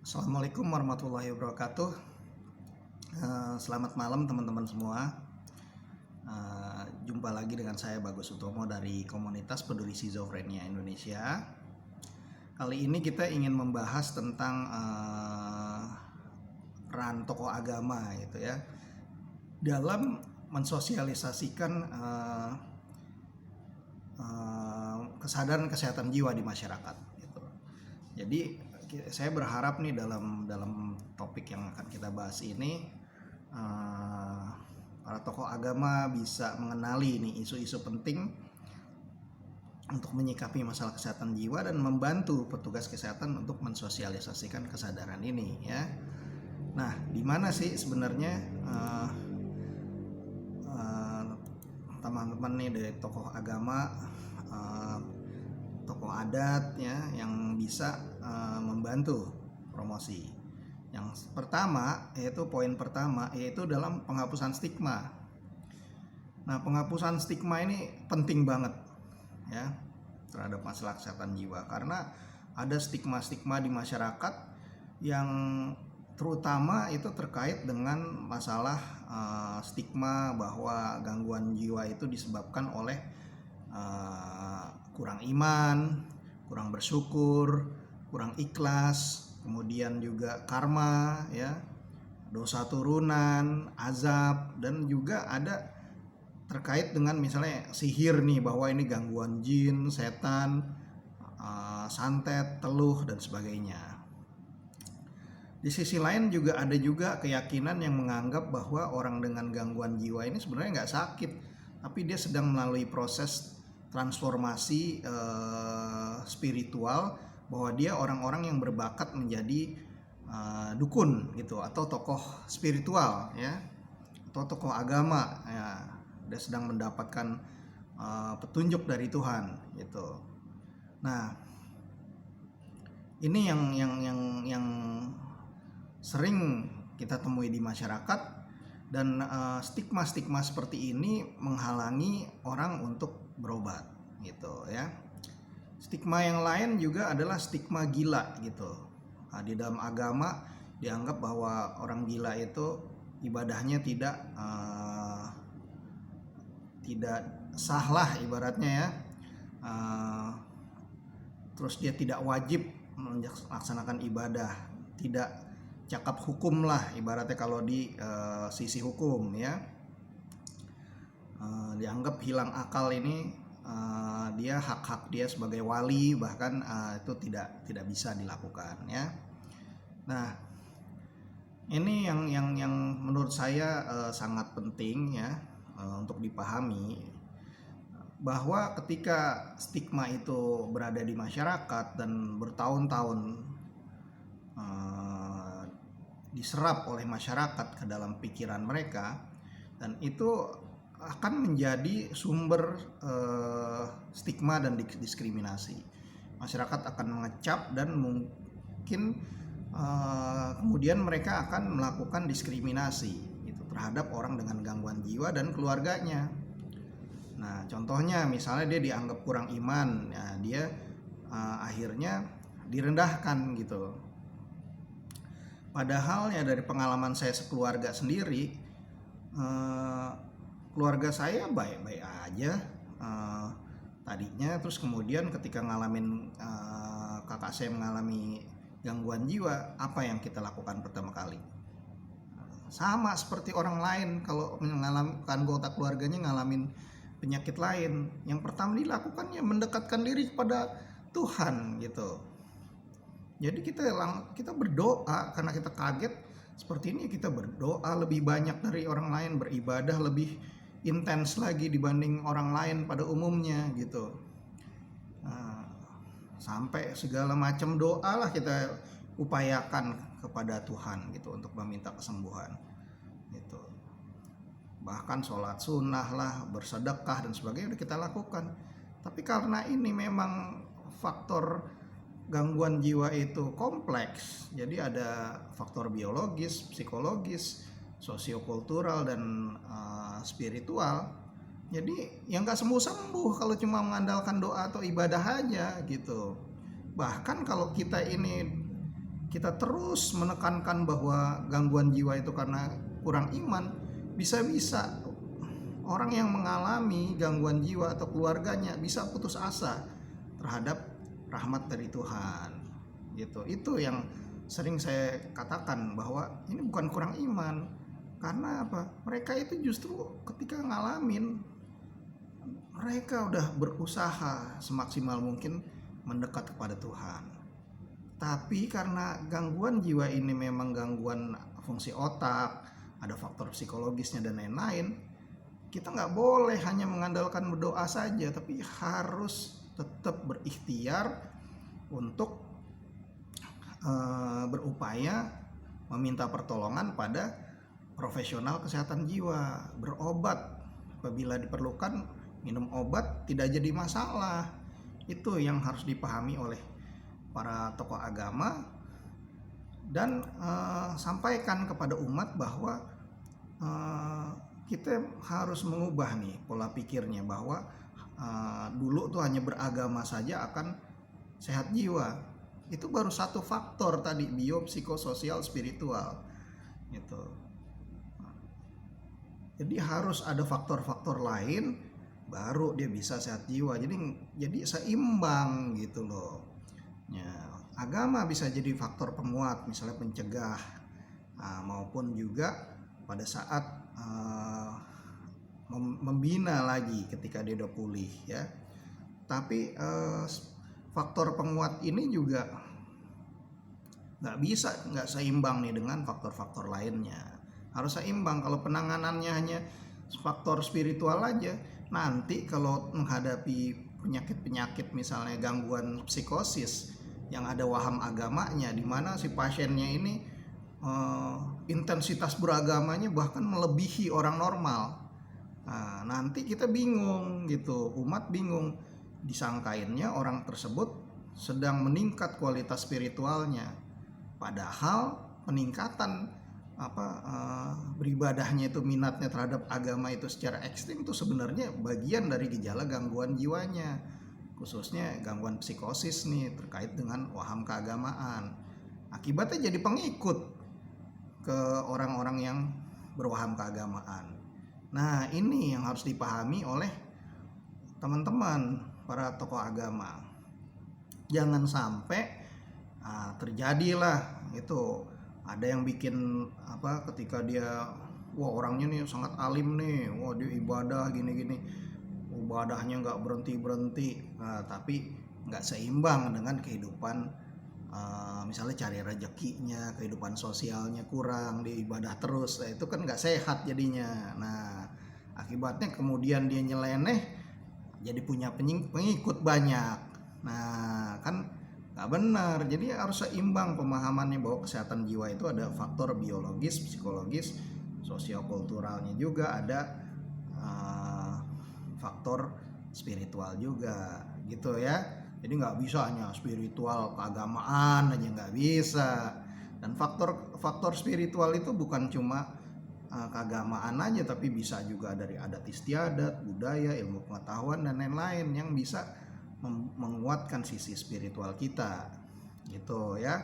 Assalamualaikum warahmatullahi wabarakatuh. Selamat malam teman-teman semua. Jumpa lagi dengan saya Bagus Utomo dari komunitas peduli skizofrenia Indonesia. Kali ini kita ingin membahas tentang peran tokoh agama gitu ya dalam mensosialisasikan kesadaran kesehatan jiwa di masyarakat gitu. Jadi saya berharap nih dalam topik yang akan kita bahas ini para tokoh agama bisa mengenali nih isu-isu penting untuk menyikapi masalah kesehatan jiwa dan membantu petugas kesehatan untuk mensosialisasikan kesadaran ini ya. Nah, di mana sih sebenarnya teman-teman nih dari tokoh agama, tokoh adat ya yang bisa membantu promosi. Yang pertama yaitu poin pertama yaitu dalam penghapusan stigma. Nah, penghapusan stigma ini penting banget ya terhadap masalah kesehatan jiwa karena ada stigma-stigma di masyarakat yang terutama itu terkait dengan masalah stigma bahwa gangguan jiwa itu disebabkan oleh kurang iman, kurang bersyukur, kurang ikhlas, kemudian juga karma ya, dosa turunan, azab, dan juga ada terkait dengan misalnya sihir nih bahwa ini gangguan jin, setan, santet, teluh dan sebagainya. Di sisi lain juga ada keyakinan yang menganggap bahwa orang dengan gangguan jiwa ini sebenarnya nggak sakit, tapi dia sedang melalui proses transformasi spiritual, bahwa dia orang-orang yang berbakat menjadi dukun gitu atau tokoh spiritual ya atau tokoh agama ya, dia sedang mendapatkan petunjuk dari Tuhan gitu. Nah, ini yang sering kita temui di masyarakat, dan stigma-stigma seperti ini menghalangi orang untuk berobat gitu ya. Stigma yang lain juga adalah stigma gila gitu. Nah, di dalam agama dianggap bahwa orang gila itu ibadahnya tidak sah lah ibaratnya ya. Terus dia tidak wajib melaksanakan ibadah, tidak cakap hukum lah ibaratnya kalau di sisi hukum ya. Dianggap hilang akal ini, dia hak-hak dia sebagai wali bahkan itu tidak bisa dilakukan ya. Nah, ini yang menurut saya sangat penting ya untuk dipahami, bahwa ketika stigma itu berada di masyarakat dan bertahun-tahun diserap oleh masyarakat ke dalam pikiran mereka, dan itu akan menjadi sumber stigma dan diskriminasi. Masyarakat akan mengecap dan mungkin kemudian mereka akan melakukan diskriminasi gitu terhadap orang dengan gangguan jiwa dan keluarganya. Nah, contohnya misalnya dia dianggap kurang iman, ya dia akhirnya direndahkan gitu. Padahal ya dari pengalaman saya sekeluarga sendiri, keluarga saya baik-baik aja tadinya, terus kemudian ketika ngalamin kakak saya mengalami gangguan jiwa, apa yang kita lakukan pertama kali? Sama seperti orang lain kalau mengalami anggota keluarganya ngalamin penyakit lain, yang pertama dilakukan ya mendekatkan diri kepada Tuhan gitu. Jadi kita berdoa karena kita kaget seperti ini, kita berdoa lebih banyak dari orang lain, beribadah lebih intens lagi dibanding orang lain pada umumnya gitu. Sampai segala macam doa lah kita upayakan kepada Tuhan gitu untuk meminta kesembuhan gitu. Bahkan sholat sunnah lah, bersedekah dan sebagainya kita lakukan. Tapi karena ini memang faktor gangguan jiwa itu kompleks, jadi ada faktor biologis, psikologis, sosiokultural dan spiritual. Jadi yang nggak sembuh-sembuh kalau cuma mengandalkan doa atau ibadah aja gitu. Bahkan kalau kita kita terus menekankan bahwa gangguan jiwa itu karena kurang iman, bisa-bisa orang yang mengalami gangguan jiwa atau keluarganya bisa putus asa terhadap rahmat dari Tuhan. Gitu. Itu yang sering saya katakan bahwa ini bukan kurang iman. Karena apa? Mereka itu justru ketika ngalamin, mereka udah berusaha semaksimal mungkin mendekat kepada Tuhan. Tapi karena gangguan jiwa ini memang gangguan fungsi otak, ada faktor psikologisnya dan lain-lain, kita nggak boleh hanya mengandalkan berdoa saja, tapi harus tetap berikhtiar untuk berupaya meminta pertolongan pada profesional kesehatan jiwa, berobat apabila diperlukan, minum obat tidak jadi masalah. Itu yang harus dipahami oleh para tokoh agama, dan sampaikan kepada umat bahwa kita harus mengubah nih pola pikirnya bahwa dulu tuh hanya beragama saja akan sehat jiwa. Itu baru satu faktor tadi, biopsikososial spiritual gitu. Jadi harus ada faktor-faktor lain baru dia bisa sehat jiwa. Jadi seimbang gitu loh. Ya, agama bisa jadi faktor penguat, misalnya pencegah, maupun juga pada saat membina lagi ketika dia udah pulih ya. Tapi faktor penguat ini juga nggak seimbang nih dengan faktor-faktor lainnya. Harus seimbang. Kalau penanganannya hanya faktor spiritual aja, nanti kalau menghadapi penyakit-penyakit misalnya gangguan psikosis yang ada waham agamanya, di mana si pasiennya ini intensitas beragamanya bahkan melebihi orang normal. Nah, nanti kita bingung gitu, umat bingung, disangkainnya orang tersebut sedang meningkat kualitas spiritualnya, padahal peningkatan beribadahnya itu, minatnya terhadap agama itu secara ekstrim itu sebenarnya bagian dari gejala gangguan jiwanya, khususnya gangguan psikosis nih terkait dengan waham keagamaan. Akibatnya jadi pengikut ke orang-orang yang berwaham keagamaan. Nah, ini yang harus dipahami oleh teman-teman para tokoh agama. Jangan sampai terjadilah itu ada yang bikin ketika dia orangnya nih sangat alim nih, dia ibadah gini-gini, ibadahnya nggak berhenti, tapi nggak seimbang dengan kehidupan, misalnya cari rezekinya, kehidupan sosialnya kurang, dia ibadah terus, itu kan nggak sehat jadinya. Nah, akibatnya kemudian dia nyeleneh, jadi punya pengikut banyak. Nah, kan nggak benar. Jadi harus seimbang pemahamannya bahwa kesehatan jiwa itu ada faktor biologis, psikologis, sosiokulturalnya juga, ada faktor spiritual juga gitu ya. Jadi nggak bisa hanya spiritual keagamaan aja, nggak bisa. Dan faktor spiritual itu bukan cuma keagamaan aja, tapi bisa juga dari adat istiadat, budaya, ilmu pengetahuan dan lain-lain yang bisa menguatkan sisi spiritual kita gitu ya.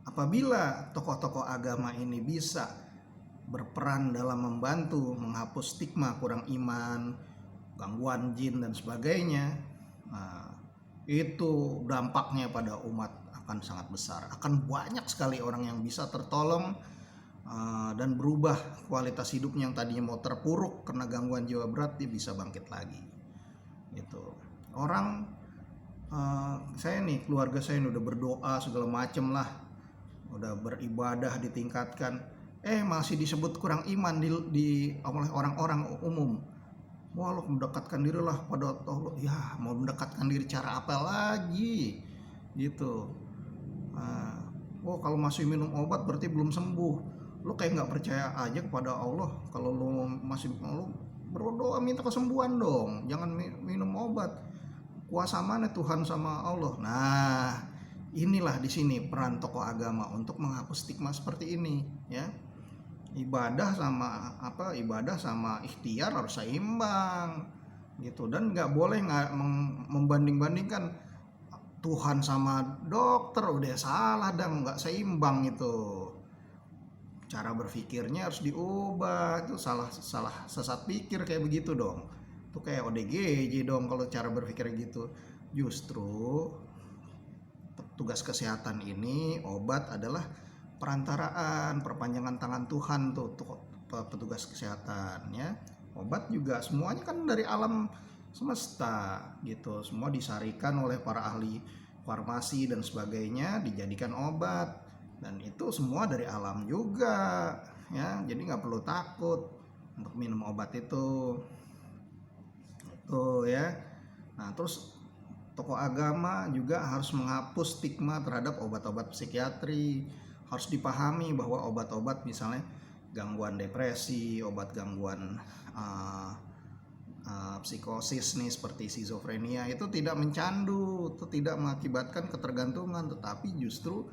Apabila tokoh-tokoh agama ini bisa berperan dalam membantu menghapus stigma kurang iman, gangguan jin dan sebagainya, itu dampaknya pada umat akan sangat besar. Akan banyak sekali orang yang bisa tertolong dan berubah kualitas hidupnya yang tadinya mau terpuruk karena gangguan jiwa berat, dia bisa bangkit lagi gitu. Orang saya nih, keluarga saya udah berdoa segala macem lah, udah beribadah ditingkatkan, masih disebut kurang iman oleh orang-orang umum. Wah, lo mendekatkan diri lah pada Allah. Ya, mau mendekatkan diri cara apa lagi gitu. Kalau masih minum obat berarti belum sembuh. Lo kayak nggak percaya aja kepada Allah. Kalau lo masih berdoa minta kesembuhan dong, jangan minum obat. Kuasa mana Tuhan sama Allah? Nah, inilah di sini peran tokoh agama untuk menghapus stigma seperti ini ya. Ibadah sama ikhtiar harus seimbang gitu, dan nggak boleh membanding-bandingkan Tuhan sama dokter udah salah dan nggak seimbang itu. Cara berpikirnya harus diubah, itu salah salah sesat pikir kayak begitu dong. Itu kayak ODGJ dong kalau cara berpikir gitu. Justru tugas kesehatan ini, obat adalah perantaraan, perpanjangan tangan Tuhan tuh petugas kesehatan ya. Obat juga semuanya kan dari alam semesta gitu, semua disarikan oleh para ahli farmasi dan sebagainya dijadikan obat, dan itu semua dari alam juga ya, jadi nggak perlu takut untuk minum obat itu ya. Nah terus tokoh agama juga harus menghapus stigma terhadap obat-obat psikiatri. Harus dipahami bahwa obat-obat misalnya gangguan depresi, obat gangguan psikosis nih seperti skizofrenia itu tidak mencandu, itu tidak mengakibatkan ketergantungan, tetapi justru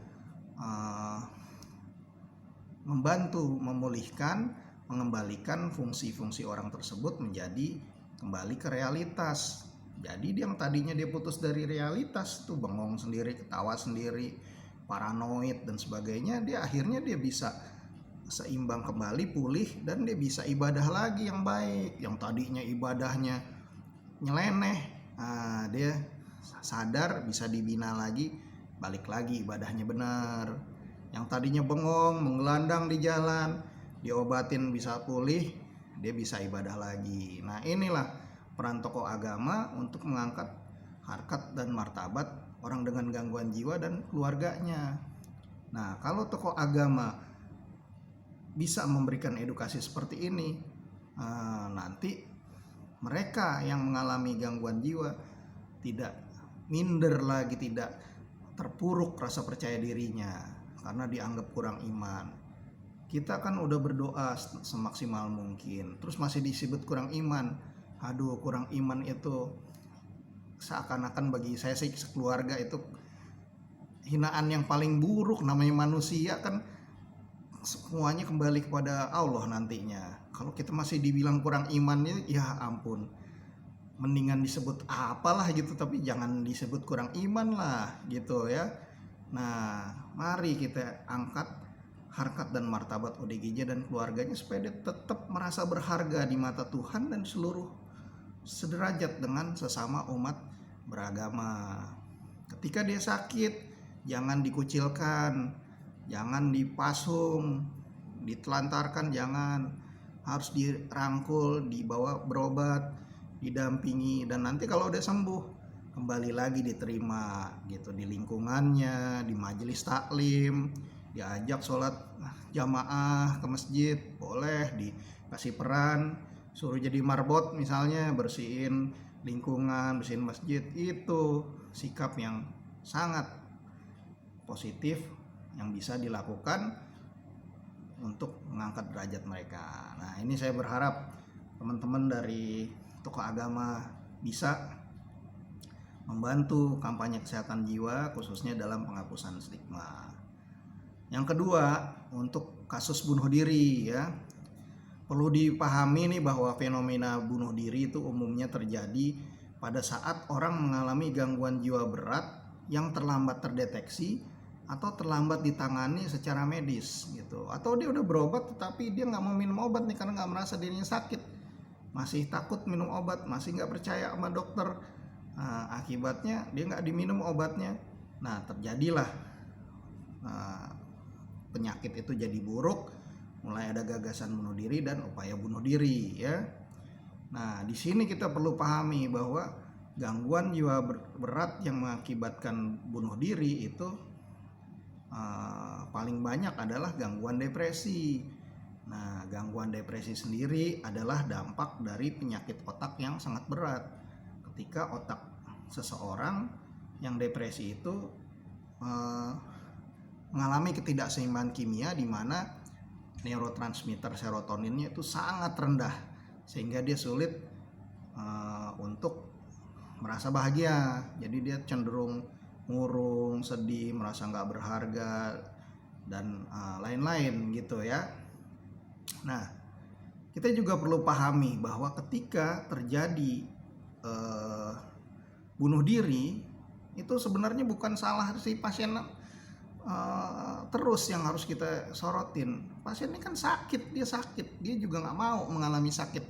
membantu memulihkan, mengembalikan fungsi-fungsi orang tersebut menjadi kembali ke realitas. Jadi yang tadinya dia putus dari realitas tuh, bengong sendiri, ketawa sendiri, paranoid dan sebagainya, dia akhirnya dia bisa seimbang kembali, pulih, dan dia bisa ibadah lagi yang baik. Yang tadinya ibadahnya nyeleneh, dia sadar bisa dibina lagi, balik lagi ibadahnya benar. Yang tadinya bengong, menggelandang di jalan, diobatin bisa pulih, dia bisa ibadah lagi. Nah inilah peran tokoh agama untuk mengangkat harkat dan martabat orang dengan gangguan jiwa dan keluarganya. Nah kalau tokoh agama bisa memberikan edukasi seperti ini, nanti mereka yang mengalami gangguan jiwa tidak minder lagi, tidak terpuruk rasa percaya dirinya karena dianggap kurang iman. Kita kan udah berdoa semaksimal mungkin, terus masih disebut kurang iman. Aduh, kurang iman itu seakan-akan bagi saya sih sekeluarga itu hinaan yang paling buruk. Namanya manusia kan semuanya kembali kepada Allah nantinya. Kalau kita masih dibilang kurang iman, ya ampun, mendingan disebut apalah gitu, tapi jangan disebut kurang iman lah gitu ya. Nah mari kita angkat harkat dan martabat ODGJ dan keluarganya supaya dia tetap merasa berharga di mata Tuhan dan seluruh sederajat dengan sesama umat beragama. Ketika dia sakit, jangan dikucilkan, jangan dipasung, ditelantarkan, jangan. Harus dirangkul, dibawa berobat, didampingi, dan nanti kalau udah sembuh kembali lagi diterima gitu di lingkungannya, di majelis taklim, diajak sholat jamaah ke masjid, boleh dikasih peran, suruh jadi marbot misalnya, bersihin lingkungan, bersihin masjid. Itu sikap yang sangat positif yang bisa dilakukan untuk mengangkat derajat mereka. Nah ini saya berharap teman-teman dari tokoh agama bisa membantu kampanye kesehatan jiwa khususnya dalam penghapusan stigma. Yang kedua, untuk kasus bunuh diri ya, perlu dipahami nih bahwa fenomena bunuh diri itu umumnya terjadi pada saat orang mengalami gangguan jiwa berat yang terlambat terdeteksi atau terlambat ditangani secara medis gitu. Atau dia udah berobat tetapi dia nggak mau minum obat nih karena nggak merasa dirinya sakit, masih takut minum obat, masih nggak percaya sama dokter. Nah, akibatnya dia nggak diminum obatnya. Nah terjadilah penyakit itu jadi buruk, mulai ada gagasan bunuh diri dan upaya bunuh diri ya. Nah di sini kita perlu pahami bahwa gangguan jiwa berat yang mengakibatkan bunuh diri itu paling banyak adalah gangguan depresi. Nah gangguan depresi sendiri adalah dampak dari penyakit otak yang sangat berat. Ketika otak seseorang yang depresi itu mengalami ketidakseimbangan kimia, di mana neurotransmitter serotoninnya itu sangat rendah sehingga dia sulit untuk merasa bahagia. Jadi dia cenderung murung, sedih, merasa nggak berharga dan lain-lain gitu ya. Nah kita juga perlu pahami bahwa ketika terjadi bunuh diri Itu sebenarnya bukan salah si pasien terus yang harus kita sorotin. Pasien ini kan sakit, dia juga nggak mau mengalami sakit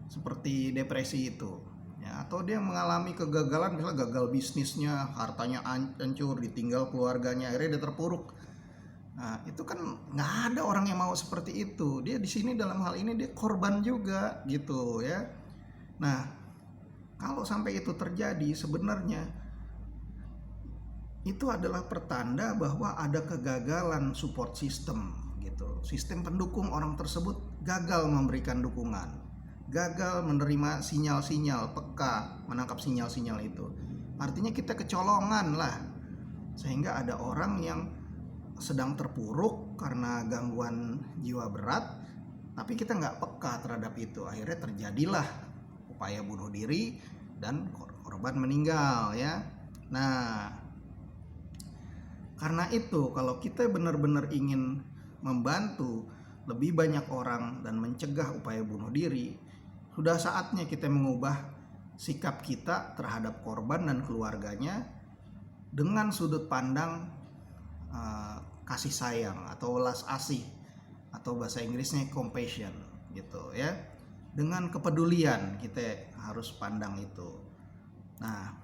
seperti depresi itu, ya, atau dia mengalami kegagalan, misalnya gagal bisnisnya, hartanya hancur, ditinggal keluarganya, akhirnya dia terpuruk. Nah, itu kan nggak ada orang yang mau seperti itu. Dia di sini dalam hal ini dia korban juga gitu ya. Nah, kalau sampai itu terjadi sebenarnya itu adalah pertanda bahwa ada kegagalan support system gitu. Sistem pendukung orang tersebut gagal memberikan dukungan, gagal menerima sinyal-sinyal, peka menangkap sinyal-sinyal itu. Artinya kita kecolongan lah, sehingga ada orang yang sedang terpuruk karena gangguan jiwa berat, tapi kita nggak peka terhadap itu. Akhirnya terjadilah upaya bunuh diri dan korban meninggal ya. Nah, karena itu kalau kita benar-benar ingin membantu lebih banyak orang dan mencegah upaya bunuh diri, sudah saatnya kita mengubah sikap kita terhadap korban dan keluarganya dengan sudut pandang kasih sayang atau welas asih, atau bahasa Inggrisnya compassion gitu ya. Dengan kepedulian kita harus pandang itu. Nah,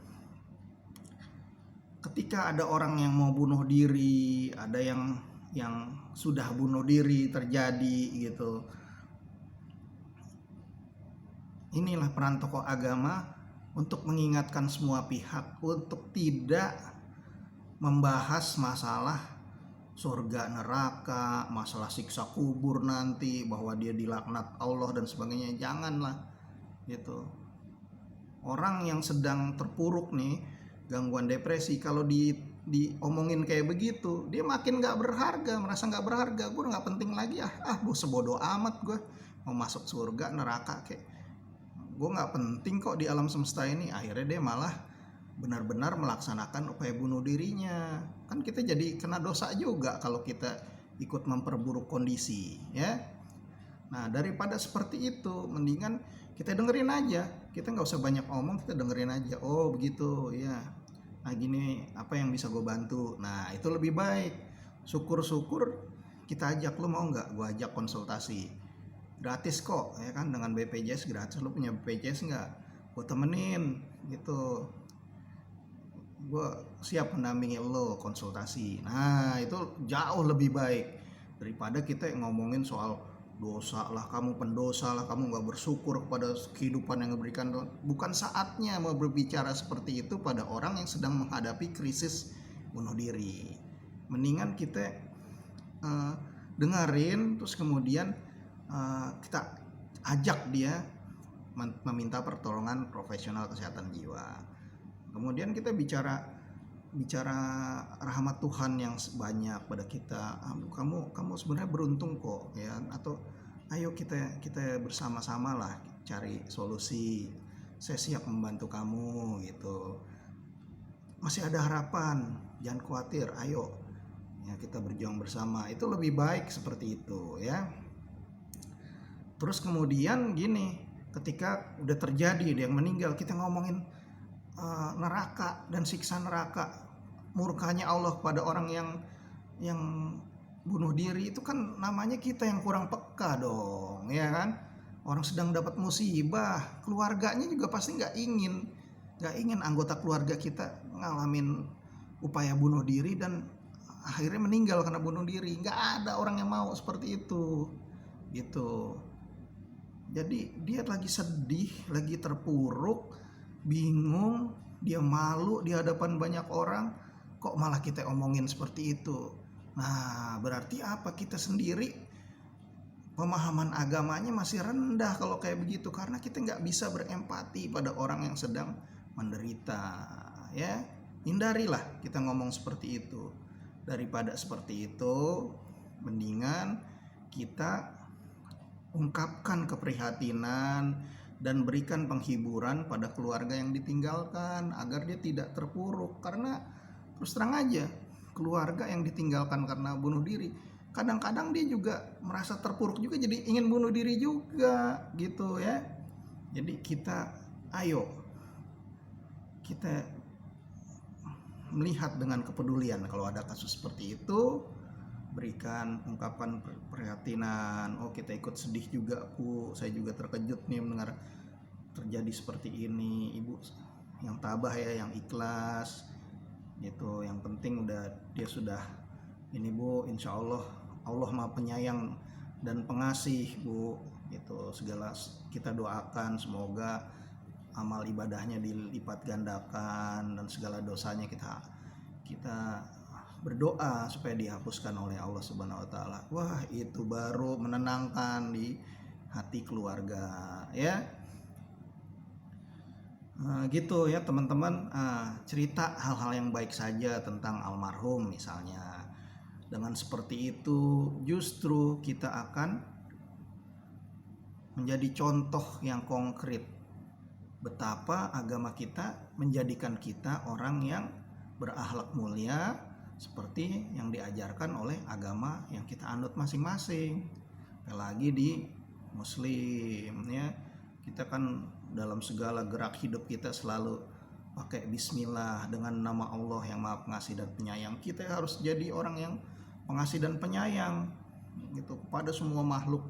ketika ada orang yang mau bunuh diri, ada yang sudah bunuh diri terjadi gitu. Inilah peran tokoh agama untuk mengingatkan semua pihak untuk tidak membahas masalah surga neraka, masalah siksa kubur nanti, bahwa dia dilaknat Allah dan sebagainya. Janganlah gitu. Orang yang sedang terpuruk nih, gangguan depresi, kalau diomongin kayak begitu, dia makin nggak berharga, merasa nggak berharga. Gue nggak penting lagi, sebodoh amat gue mau masuk surga neraka, kayak gue nggak penting kok di alam semesta ini. Akhirnya dia malah benar-benar melaksanakan upaya bunuh dirinya. Kan kita jadi kena dosa juga kalau kita ikut memperburuk kondisi ya. Nah, daripada seperti itu, mendingan kita dengerin aja. Kita nggak usah banyak omong, kita dengerin aja. Oh begitu ya, nah gini, apa yang bisa gue bantu. Nah, itu lebih baik. Syukur-syukur kita ajak, lu mau nggak gue ajak konsultasi gratis kok ya kan, dengan BPJS gratis. Lu punya BPJS nggak, gue temenin gitu, gue siap mendampingi lo konsultasi. Nah, itu jauh lebih baik daripada kita ngomongin soal dosa lah, kamu pendosa lah, kamu nggak bersyukur kepada kehidupan yang diberikan. Bukan saatnya mau berbicara seperti itu pada orang yang sedang menghadapi krisis bunuh diri. Mendingan kita dengerin, terus kemudian kita ajak dia meminta pertolongan profesional kesehatan jiwa. Kemudian kita bicara rahmat Tuhan yang banyak pada kita. Kamu sebenarnya beruntung kok ya, atau ayo kita bersama-sama lah cari solusi. Saya siap membantu kamu gitu. Masih ada harapan, jangan khawatir, ayo ya kita berjuang bersama. Itu lebih baik seperti itu ya. Terus kemudian gini, ketika udah terjadi dia yang meninggal, kita ngomongin neraka dan siksa neraka, murkanya Allah pada orang yang bunuh diri. Itu kan namanya kita yang kurang peka dong ya kan. Orang sedang dapat musibah, keluarganya juga pasti nggak ingin anggota keluarga kita ngalamin upaya bunuh diri dan akhirnya meninggal karena bunuh diri. Nggak ada orang yang mau seperti itu gitu. Jadi dia lagi sedih, lagi terpuruk, bingung, dia malu di hadapan banyak orang, kok malah kita omongin seperti itu. Nah, berarti apa? Kita sendiri pemahaman agamanya masih rendah kalau kayak begitu, karena kita nggak bisa berempati pada orang yang sedang menderita ya. Hindarilah kita ngomong seperti itu. Daripada seperti itu, mendingan kita ungkapkan keprihatinan dan berikan penghiburan pada keluarga yang ditinggalkan agar dia tidak terpuruk. Karena terus terang aja, keluarga yang ditinggalkan karena bunuh diri, kadang-kadang dia juga merasa terpuruk juga, jadi ingin bunuh diri juga gitu ya. Jadi kita melihat dengan kepedulian. Kalau ada kasus seperti itu, berikan ungkapan perhatian. Oh, kita ikut sedih juga, Bu. Saya juga terkejut nih mendengar terjadi seperti ini. Ibu yang tabah ya, yang ikhlas gitu. Yang penting dia sudah ini, Bu. Insya Allah Maha Penyayang dan Pengasih, Bu. Gitu. Segala kita doakan semoga amal ibadahnya dilipat gandakan dan segala dosanya kita berdoa supaya dihapuskan oleh Allah Subhanahu wa taala. Wah, itu baru menenangkan di hati keluarga ya. Gitu ya teman-teman, cerita hal-hal yang baik saja tentang almarhum misalnya. Dengan seperti itu justru kita akan menjadi contoh yang konkret betapa agama kita menjadikan kita orang yang berakhlak mulia seperti yang diajarkan oleh agama yang kita anut masing-masing. Apalagi di Muslim ya, kita kan dalam segala gerak hidup kita selalu pakai bismillah dengan nama Allah yang Maha Pengasih dan Penyayang. Kita harus jadi orang yang pengasih dan penyayang gitu kepada semua makhluk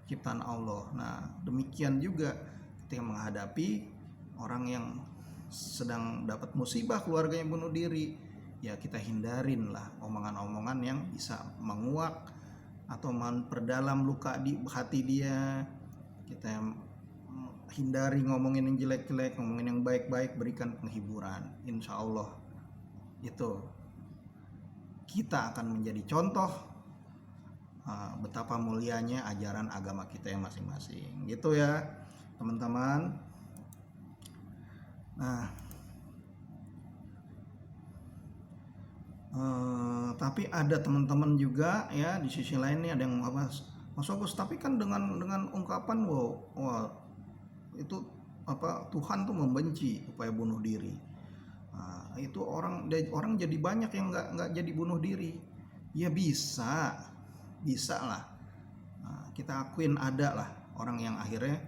ciptaan Allah. Nah, demikian juga ketika menghadapi orang yang sedang dapat musibah, keluarganya bunuh diri, ya kita hindarin lah omongan-omongan yang bisa menguak atau memperdalam luka di hati dia. Kita hindari ngomongin yang jelek-jelek, ngomongin yang baik-baik, berikan penghiburan. Insya Allah itu kita akan menjadi contoh betapa mulianya ajaran agama kita yang masing-masing. Gitu ya teman-teman. Nah, tapi ada teman-teman juga ya di sisi lain nih ada yang Mas Agus, tapi kan dengan ungkapan wah itu Tuhan tuh membenci upaya bunuh diri. Nah, itu orang jadi banyak yang nggak jadi bunuh diri. Ya bisa lah. Nah, kita akuin ada lah orang yang akhirnya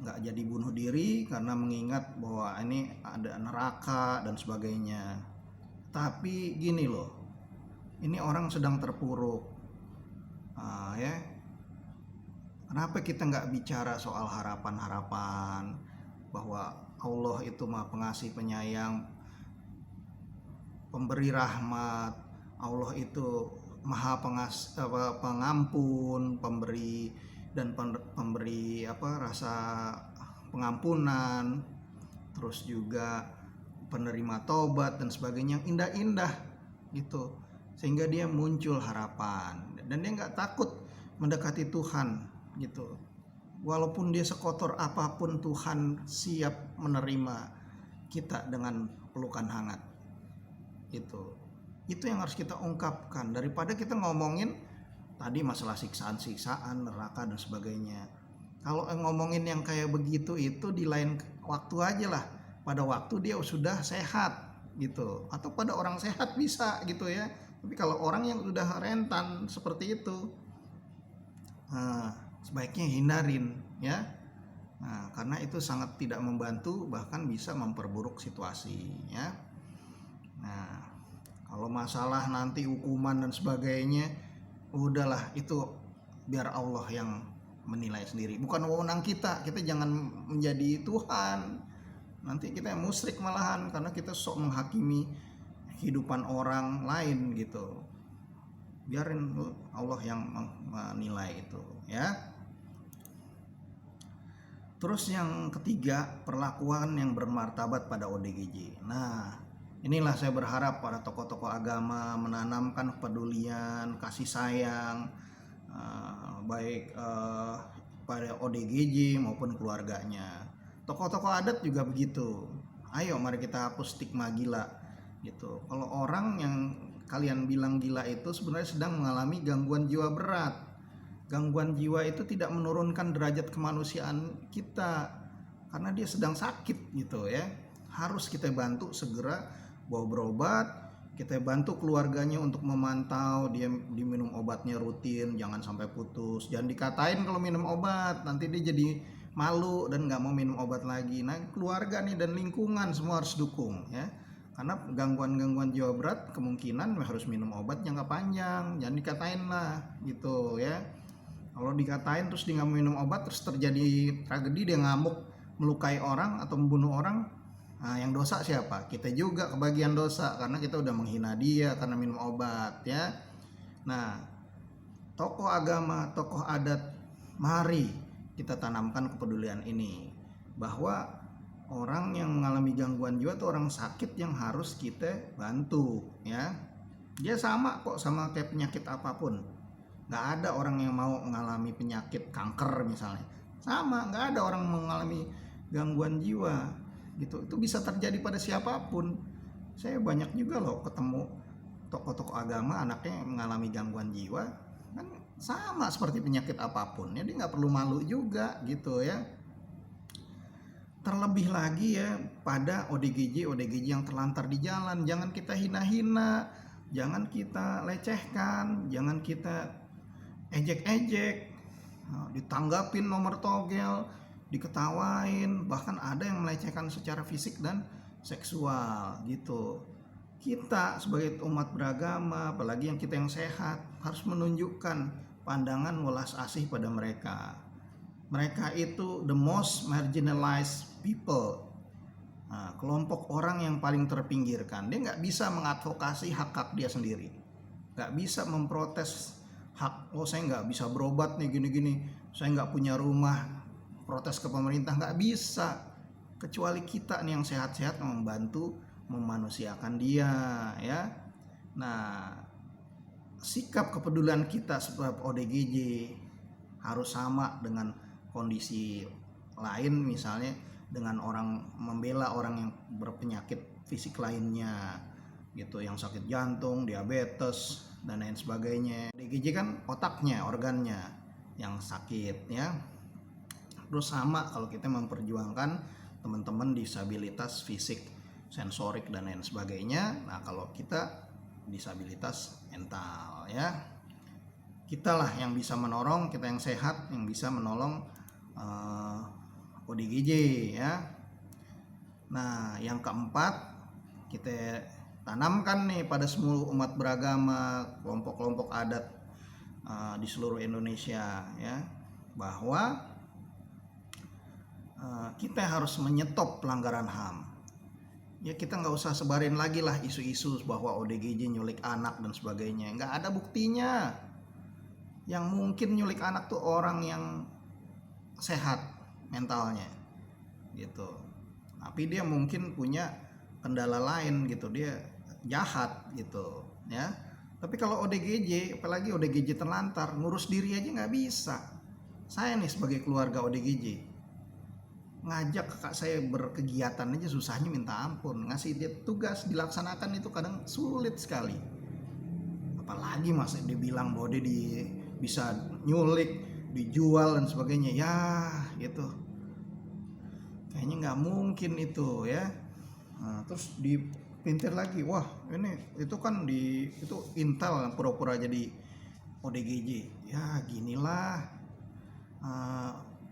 nggak jadi bunuh diri karena mengingat bahwa ini ada neraka dan sebagainya. Tapi gini loh, ini orang sedang terpuruk, ya. Kenapa kita nggak bicara soal harapan-harapan bahwa Allah itu Maha Pengasih Penyayang, pemberi rahmat, Allah itu Maha Pengampun, pemberi dan pemberi rasa pengampunan, terus juga penerima taubat dan sebagainya yang indah-indah gitu, sehingga dia muncul harapan dan dia nggak takut mendekati Tuhan gitu. Walaupun dia sekotor apapun, Tuhan siap menerima kita dengan pelukan hangat. Itu yang harus kita ungkapkan daripada kita ngomongin tadi masalah siksaan, neraka dan sebagainya. Kalau ngomongin yang kayak begitu itu di lain waktu aja lah, pada waktu dia sudah sehat gitu, atau pada orang sehat bisa gitu ya. Tapi kalau orang yang udah rentan seperti itu, sebaiknya hindarin ya. Nah, karena itu sangat tidak membantu, bahkan bisa memperburuk situasi ya. Nah, kalau masalah nanti hukuman dan sebagainya, udahlah itu biar Allah yang menilai sendiri, bukan wewenang kita. Kita jangan menjadi Tuhan, nanti kita musyrik malahan karena kita sok menghakimi kehidupan orang lain gitu. Biarin Allah yang menilai itu ya. Terus yang ketiga, perlakuan yang bermartabat pada ODGJ. Nah, inilah saya berharap para tokoh-tokoh agama menanamkan kepedulian, kasih sayang, baik pada ODGJ maupun keluarganya. Tokoh-tokoh adat juga begitu. Ayo mari kita hapus stigma gila gitu. Kalau orang yang kalian bilang gila itu sebenarnya sedang mengalami gangguan jiwa berat. Gangguan jiwa itu tidak menurunkan derajat kemanusiaan kita karena dia sedang sakit gitu ya. Harus kita bantu segera bawa berobat, kita bantu keluarganya untuk memantau dia diminum obatnya rutin, jangan sampai putus. Jangan dikatain kalau minum obat, nanti dia jadi malu dan nggak mau minum obat lagi. Nah, keluarga nih dan lingkungan semua harus dukung ya. Karena gangguan-gangguan jiwa berat kemungkinan harus minum obat jangka panjang. Jangan dikatain lah gitu ya. Kalau dikatain terus dia nggak minum obat, terus terjadi tragedi, dia ngamuk melukai orang atau membunuh orang, nah yang dosa siapa? Kita juga kebagian dosa karena kita udah menghina dia karena minum obat ya. Nah, tokoh agama, tokoh adat, mari kita tanamkan kepedulian ini, bahwa orang yang mengalami gangguan jiwa itu orang sakit yang harus kita bantu ya. Dia sama kok sama kayak penyakit apapun. Nggak ada orang yang mau mengalami penyakit kanker misalnya, sama nggak ada orang mengalami gangguan jiwa gitu. Itu bisa terjadi pada siapapun. Saya banyak juga loh ketemu tokoh-tokoh agama anaknya yang mengalami gangguan jiwa, kan sama seperti penyakit apapun ya, dia nggak perlu malu juga gitu ya. Terlebih lagi ya pada ODGJ yang terlantar di jalan, jangan kita hina-hina, jangan kita lecehkan, jangan kita ejek-ejek, ditanggapin nomor togel, diketawain, bahkan ada yang melecehkan secara fisik dan seksual gitu. Kita sebagai umat beragama, apalagi yang kita yang sehat, harus menunjukkan pandangan welas asih pada mereka. Mereka itu the most marginalized people, kelompok orang yang paling terpinggirkan. Dia nggak bisa mengadvokasi hak-hak dia sendiri, nggak bisa memprotes hak, oh saya nggak bisa berobat nih gini-gini, saya nggak punya rumah, protes ke pemerintah, nggak bisa. Kecuali kita nih yang sehat-sehat membantu memanusiakan dia ya. Nah, sikap kepedulian kita sebagai ODGJ harus sama dengan kondisi lain, misalnya dengan orang membela orang yang berpenyakit fisik lainnya gitu, yang sakit jantung, diabetes dan lain sebagainya. ODGJ kan otaknya, organnya yang sakit ya. Terus sama kalau kita memperjuangkan teman-teman disabilitas fisik, sensorik dan lain sebagainya. Nah, kalau kita disabilitas mental ya, kita lah yang bisa menolong, kita yang sehat yang bisa menolong ODGJ ya. Nah, yang keempat, kita tanamkan nih pada semua umat beragama, kelompok-kelompok adat di seluruh Indonesia ya, bahwa kita harus menyetop pelanggaran HAM. Ya, kita nggak usah sebarin lagi lah isu-isu bahwa ODGJ nyulik anak dan sebagainya. Nggak ada buktinya. Yang mungkin nyulik anak tuh orang yang sehat mentalnya gitu. Tapi dia mungkin punya kendala lain gitu, dia jahat gitu ya. Tapi kalau ODGJ, apalagi ODGJ terlantar, ngurus diri aja nggak bisa. Saya nih sebagai keluarga ODGJ, ngajak kakak saya berkegiatan aja susahnya minta ampun, ngasih dia tugas dilaksanakan itu kadang sulit sekali. Apalagi masa dia bilang bahwa dia bisa nyulik, dijual dan sebagainya ya gitu. Kayaknya nggak mungkin itu ya. Nah, terus dipintir lagi, wah ini itu kan itu Intel yang pura-pura jadi ODGJ. Ya ginilah,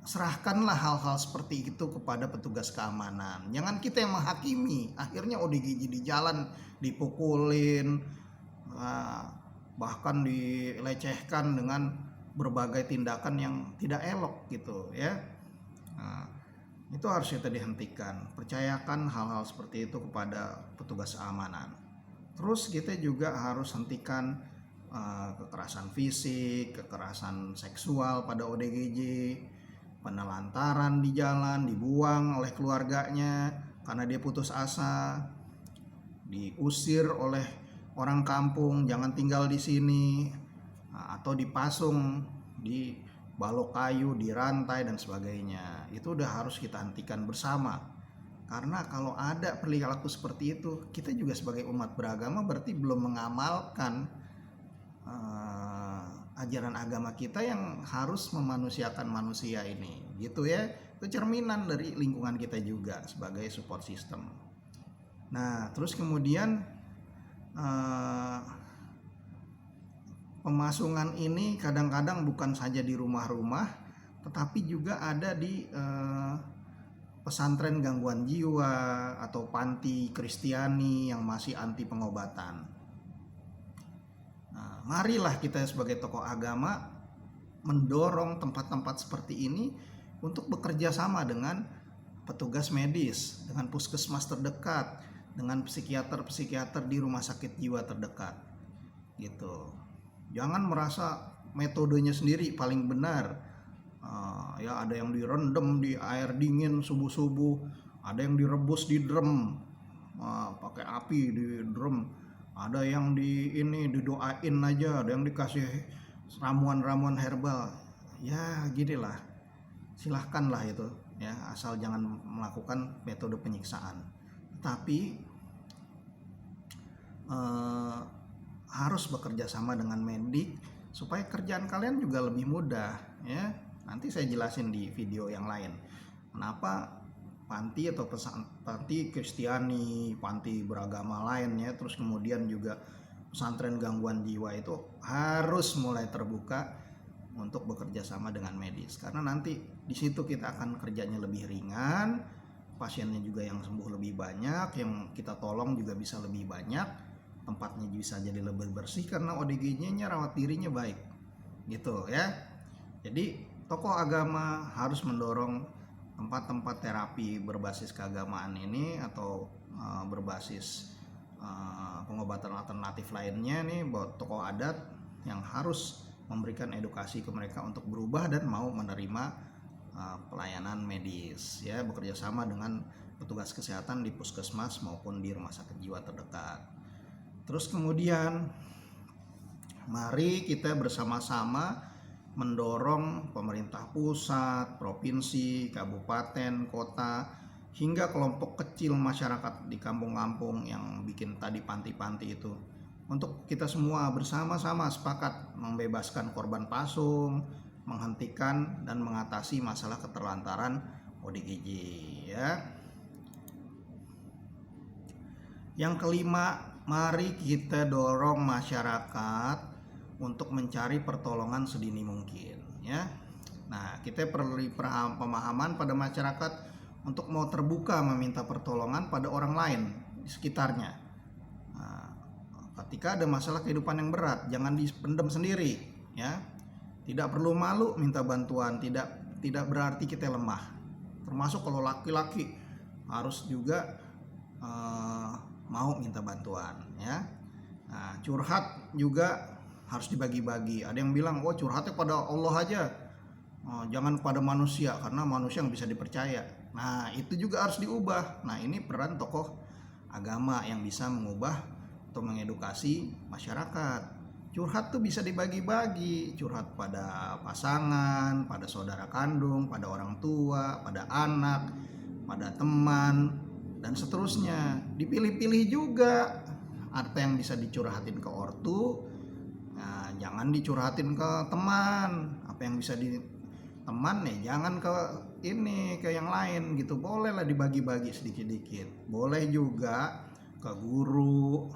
serahkanlah hal-hal seperti itu kepada petugas keamanan. Jangan kita yang menghakimi. Akhirnya ODGJ di jalan dipukulin, bahkan dilecehkan dengan berbagai tindakan yang tidak elok gitu ya. Nah, itu harus kita dihentikan. Percayakan hal-hal seperti itu kepada petugas keamanan. Terus kita juga harus hentikan kekerasan fisik, kekerasan seksual pada ODGJ, penelantaran di jalan, dibuang oleh keluarganya karena dia putus asa, diusir oleh orang kampung, jangan tinggal di sini, atau dipasung di balok kayu, dirantai dan sebagainya. Itu udah harus kita hentikan bersama. Karena kalau ada perilaku seperti itu, kita juga sebagai umat beragama berarti belum mengamalkan ajaran agama kita yang harus memanusiakan manusia ini gitu ya. Itu cerminan dari lingkungan kita juga sebagai support system. Nah, terus kemudian pemasungan ini kadang-kadang bukan saja di rumah-rumah, tetapi juga ada di pesantren gangguan jiwa atau panti Kristiani yang masih anti pengobatan. Nah, marilah kita sebagai tokoh agama mendorong tempat-tempat seperti ini untuk bekerja sama dengan petugas medis, dengan puskesmas terdekat, dengan psikiater-psikiater di rumah sakit jiwa terdekat. Gitu. Jangan merasa metodenya sendiri paling benar. Ya ada yang direndam di air dingin subuh-subuh, ada yang direbus di drum, pakai api di drum, ada yang didoain aja, ada yang dikasih ramuan-ramuan herbal. Ya ginilah, silahkanlah itu ya, asal jangan melakukan metode penyiksaan. Tapi harus bekerja sama dengan medik supaya kerjaan kalian juga lebih mudah ya. Nanti saya jelasin di video yang lain kenapa panti atau panti Kristiani, panti beragama lain ya, terus kemudian juga pesantren gangguan jiwa itu harus mulai terbuka untuk bekerja sama dengan medis, karena nanti di situ kita akan kerjanya lebih ringan, pasiennya juga yang sembuh lebih banyak, yang kita tolong juga bisa lebih banyak, tempatnya bisa jadi lebih bersih karena ODGJ-nya rawat dirinya baik gitu ya. Jadi tokoh agama harus mendorong tempat-tempat terapi berbasis keagamaan ini atau berbasis pengobatan alternatif lainnya nih, buat tokoh adat yang harus memberikan edukasi ke mereka untuk berubah dan mau menerima pelayanan medis ya, bekerja sama dengan petugas kesehatan di puskesmas maupun di rumah sakit jiwa terdekat. Terus kemudian mari kita bersama-sama mendorong pemerintah pusat, provinsi, kabupaten, kota, hingga kelompok kecil masyarakat di kampung-kampung yang bikin tadi panti-panti itu, untuk kita semua bersama-sama sepakat membebaskan korban pasung, menghentikan dan mengatasi masalah keterlantaran ODGJ ya. Yang kelima, mari kita dorong masyarakat untuk mencari pertolongan sedini mungkin ya. Nah, kita perlu pemahaman pada masyarakat untuk mau terbuka meminta pertolongan pada orang lain di sekitarnya. Nah, ketika ada masalah kehidupan yang berat, jangan dipendam sendiri ya. Tidak perlu malu minta bantuan, tidak berarti kita lemah. Termasuk kalau laki-laki harus juga mau minta bantuan ya. Nah, curhat juga harus dibagi-bagi. Ada yang bilang, oh curhatnya pada Allah aja, jangan pada manusia karena manusia yang bisa dipercaya. Nah itu juga harus diubah. Nah ini peran tokoh agama yang bisa mengubah atau mengedukasi masyarakat. Curhat tuh bisa dibagi-bagi, curhat pada pasangan, pada saudara kandung, pada orang tua, pada anak, pada teman, dan seterusnya. Dipilih-pilih juga apa yang bisa dicurhatin ke ortu. Nah, jangan dicurhatin ke teman. Apa yang bisa di teman ya jangan ke yang lain gitu. Boleh lah dibagi-bagi sedikit-sedikit. Boleh juga ke guru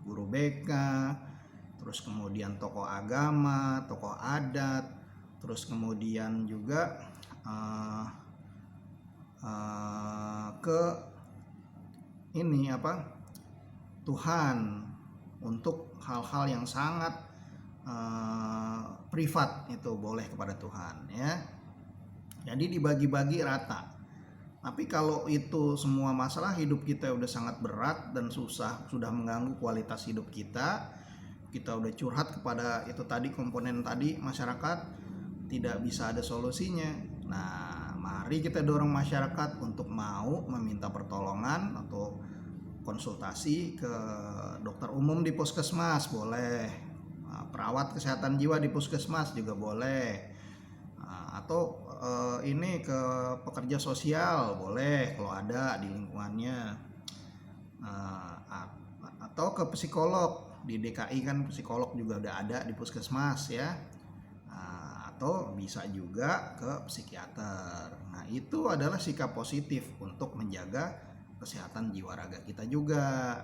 BK, terus kemudian tokoh agama, tokoh adat, terus kemudian juga ke Tuhan untuk hal-hal yang sangat privat, itu boleh kepada Tuhan ya. Jadi dibagi-bagi rata. Tapi kalau itu semua masalah hidup kita udah sangat berat dan susah, sudah mengganggu kualitas hidup kita udah curhat kepada itu tadi komponen tadi masyarakat, tidak bisa ada solusinya. Nah, mari kita dorong masyarakat untuk mau meminta pertolongan atau konsultasi ke dokter umum di puskesmas boleh, perawat kesehatan jiwa di puskesmas juga boleh, atau ini ke pekerja sosial boleh kalau ada di lingkungannya, atau ke psikolog. Di DKI kan psikolog juga udah ada di puskesmas ya, atau bisa juga ke psikiater. Nah itu adalah sikap positif untuk menjaga kesehatan jiwa raga kita juga.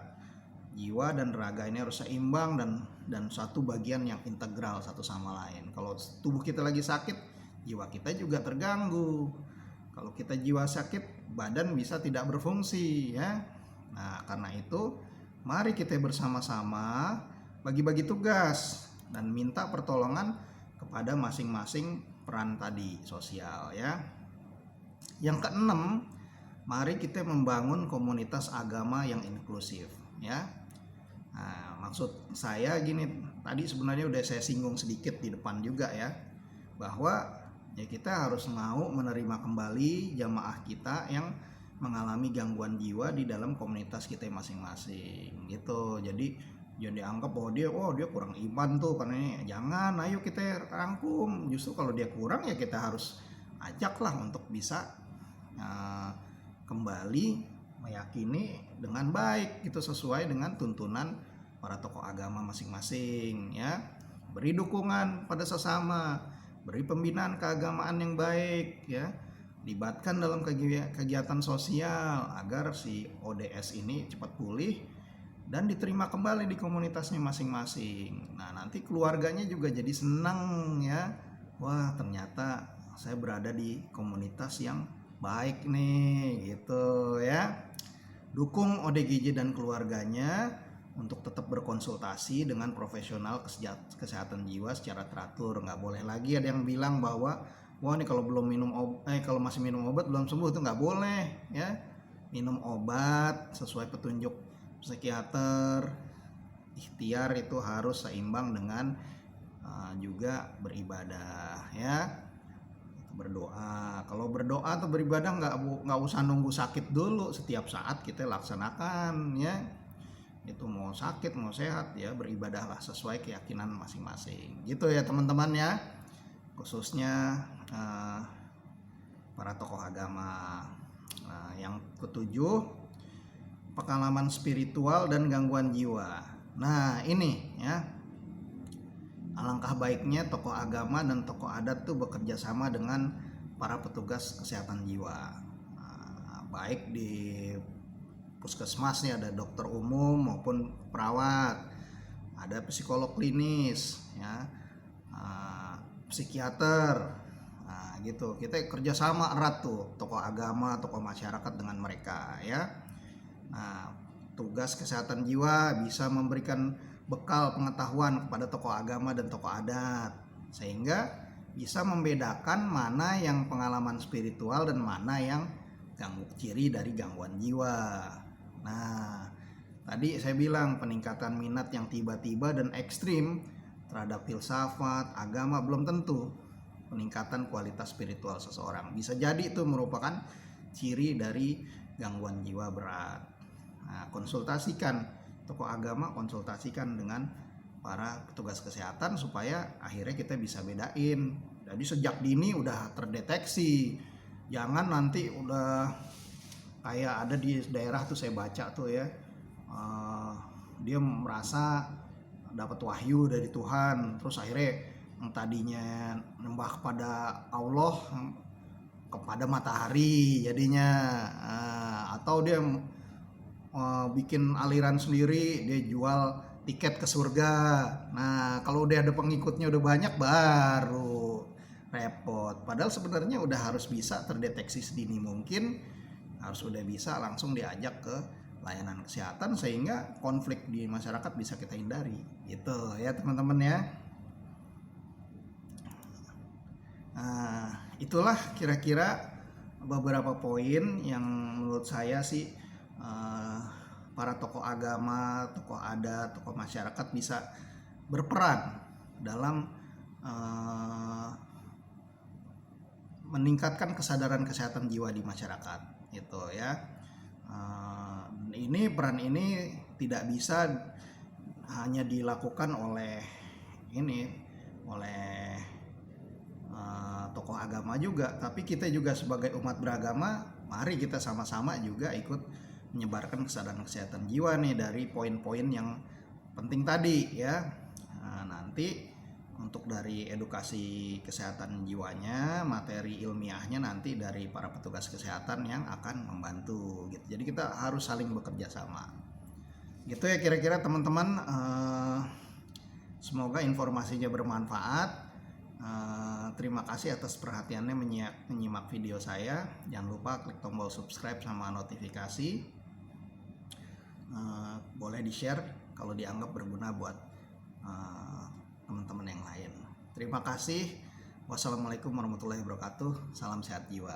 Jiwa dan raga ini harus seimbang dan satu bagian yang integral satu sama lain. Kalau tubuh kita lagi sakit, jiwa kita juga terganggu. Kalau kita jiwa sakit, badan bisa tidak berfungsi ya. Nah, karena itu mari kita bersama-sama bagi-bagi tugas dan minta pertolongan kepada masing-masing peran tadi sosial ya. Yang keenam, mari kita membangun komunitas agama yang inklusif ya. Nah, maksud saya gini, tadi sebenarnya udah saya singgung sedikit di depan juga ya, bahwa ya kita harus mau menerima kembali jamaah kita yang mengalami gangguan jiwa di dalam komunitas kita masing-masing gitu. Jadi jangan dianggap bahwa dia kurang iman tuh karena ini. Jangan, ayo kita rangkum. Justru kalau dia kurang ya kita harus ajaklah untuk bisa kembali meyakini dengan baik gitu, sesuai dengan tuntunan para tokoh agama masing-masing ya. Beri dukungan pada sesama, beri pembinaan keagamaan yang baik ya, libatkan dalam kegiatan sosial agar si ODS ini cepat pulih dan diterima kembali di komunitasnya masing-masing. Nah, nanti keluarganya juga jadi senang ya. Wah, ternyata saya berada di komunitas yang baik nih gitu ya. Dukung ODGJ dan keluarganya untuk tetap berkonsultasi dengan profesional kesehatan jiwa secara teratur. Nggak boleh lagi ada yang bilang bahwa wah ini kalau kalau masih minum obat belum sembuh, itu nggak boleh ya. Minum obat sesuai petunjuk psikiater, ikhtiar itu harus seimbang dengan juga beribadah ya, berdoa. Kalau berdoa atau beribadah nggak usah nunggu sakit dulu, setiap saat kita laksanakan ya. Itu mau sakit mau sehat ya, beribadahlah sesuai keyakinan masing-masing gitu ya teman-teman ya, khususnya para tokoh agama. Nah, yang ketujuh, pengalaman spiritual dan gangguan jiwa. Nah ini ya, alangkah baiknya tokoh agama dan tokoh adat tuh bekerja sama dengan para petugas kesehatan jiwa. Nah, baik di puskesmas nih ada dokter umum maupun perawat, ada psikolog klinis ya, psikiater. Nah gitu, kita kerjasama erat tuh, tokoh agama, tokoh masyarakat dengan mereka ya. Nah, tugas kesehatan jiwa bisa memberikan bekal pengetahuan kepada tokoh agama dan tokoh adat, sehingga bisa membedakan mana yang pengalaman spiritual dan mana yang ciri dari gangguan jiwa. Nah, tadi saya bilang peningkatan minat yang tiba-tiba dan ekstrim terhadap filsafat, agama belum tentu peningkatan kualitas spiritual seseorang. Bisa jadi itu merupakan ciri dari gangguan jiwa berat. Nah, konsultasikan tokoh agama, konsultasikan dengan para petugas kesehatan supaya akhirnya kita bisa bedain. Jadi sejak dini udah terdeteksi. Jangan nanti udah kayak ada di daerah tuh saya baca tuh ya, dia merasa dapat wahyu dari Tuhan, terus akhirnya yang tadinya nyembah kepada Allah kepada matahari jadinya, atau dia bikin aliran sendiri, dia jual tiket ke surga. Nah kalau udah ada pengikutnya udah banyak baru repot. Padahal sebenarnya udah harus bisa terdeteksi sedini mungkin, harus udah bisa langsung diajak ke layanan kesehatan sehingga konflik di masyarakat bisa kita hindari gitu ya teman-teman ya. Nah, itulah kira-kira beberapa poin yang menurut saya sih para tokoh agama, tokoh adat, tokoh masyarakat bisa berperan dalam meningkatkan kesadaran kesehatan jiwa di masyarakat gitu ya. Ini peran ini tidak bisa hanya dilakukan oleh tokoh agama juga, tapi kita juga sebagai umat beragama, mari kita sama-sama juga ikut menyebarkan kesadaran kesehatan jiwa nih dari poin-poin yang penting tadi ya. Nah, nanti untuk dari edukasi kesehatan jiwanya, materi ilmiahnya nanti dari para petugas kesehatan yang akan membantu gitu. Jadi kita harus saling bekerja sama gitu ya kira-kira teman-teman. Semoga informasinya bermanfaat. Terima kasih atas perhatiannya menyimak video saya. Jangan lupa klik tombol subscribe sama notifikasi. Boleh di-share kalau dianggap berguna buat teman-teman yang lain. Terima kasih. Wassalamualaikum warahmatullahi wabarakatuh. Salam sehat jiwa.